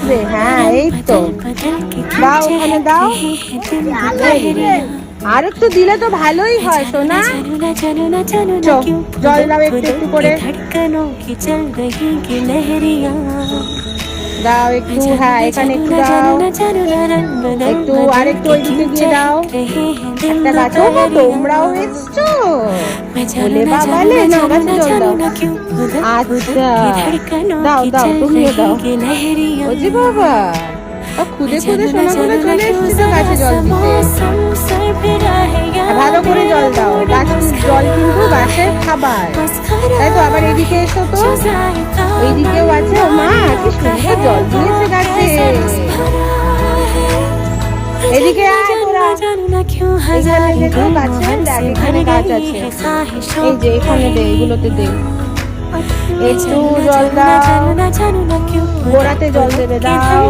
আসবে। হ্যাঁ এই তো, দাও ওখানে দাও। আর একটু দিলে তো ভালোই হয় সোনা। জল দাও একটু একটু করে দাও একটু। হ্যাঁ এখানে একটু দাও, একটু আর একটু ওইদিকে দিয়ে দাও। একটা গাছ, ও তোমরাও এসছো বলে বাবালে, না গাছে জল দাও। আচ্ছা দাও দাও, তুমিও দাও। ওজি বাবা, খুদে খুদে সোনাগুলো চলে এসছে তো গাছে জল দিতে। ভালো করে জল দাও, গাছ জল কিন্তু গাছের খাবার, তাই তো। আবার এদিকে এসো তো, এইদিকেও আছে। ও মা কি সুন্দর জল দিয়েছে গাছে। এদিকে আয় তোরা, এখানে দেখো গাছে, দেখ এখানে গাছ আছে, এই যে এখানে দে, এগুলোতে দে একটু জল দাও। গোড়াতে জল দেবে, দাও।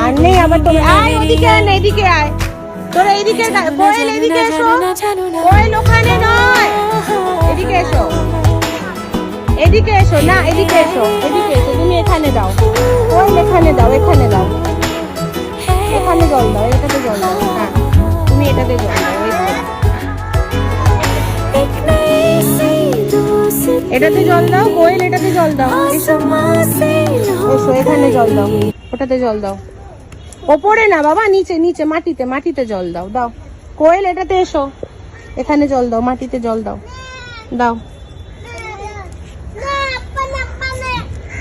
আর নেই আবার তোর, আয় ওদিকে আয় না, এদিকে আয় তোরা, এইদিকে। কোয়েল এদিকে এসো, কোয়েল ওখানে নয়, এদিকে এসো, এদিকে এসো। না এদিকে এসো, এদিকে এসো, তুমি এখানে দাও। কোয়েল এখানে দাও, এখানে দাও, এখানে জল দাও, এটাতে জল দাও। হ্যাঁ তুমি এটাতে জল দাও, এটাতে জল দাও। কোয়েল এটাতে জল দাও, এসো এসো, এখানে জল দাও, ওটাতে জল দাও। ওপরে না বাবা, নিচে নিচে, মাটিতে মাটিতে জল দাও। দাও কোয়েল এটাতে এসো, এখানে জল দাও, মাটিতে জল দাও, দাও।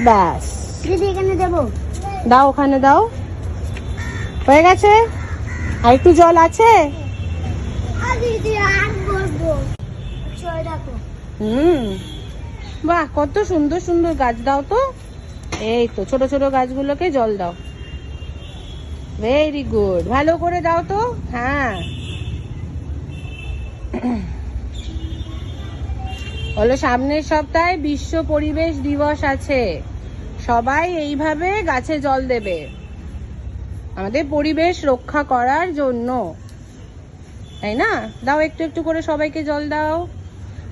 ব্যাস দাও, ওখানে দাও, হয়ে গেছে। আর একটু জল আছে। বাহ কত সুন্দর সুন্দর গাছ, দাও তো। এই তো ছোট ছোট গাছগুলোকে জল দাও। ভেরি গুড, ভালো করে দাও তো। হ্যাঁ হলো সামনের সপ্তাহে বিশ্ব পরিবেশ দিবস আছে, সবাই এইভাবে গাছে জল দেবে আমাদের পরিবেশ রক্ষা করার জন্য, তাই না? দাও একটু একটু করে সবাইকে জল দাও।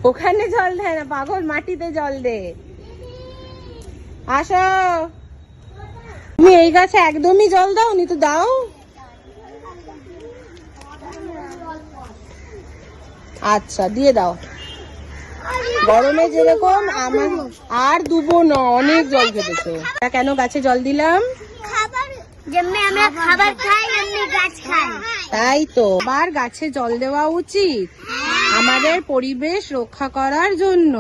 ওখানে জল দেয় না পাগল, মাটিতে জল দে। আসো, তুমি এই গাছে একদমই জল দাও নি তো, দাও। আচ্ছা দিয়ে দাও। গরমে যেরকম আমার আর দুবো না, অনেক জল খেতেছো। কেন গাছে জল দিলাম? তাই তো, আবার গাছে জল দেওয়া উচিত আমাদের পরিবেশ রক্ষা করার জন্য।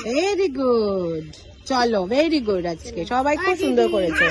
ভেরি গুড, চলো ভেরি গুড, আজকে সবাই খুব সুন্দর করেছো।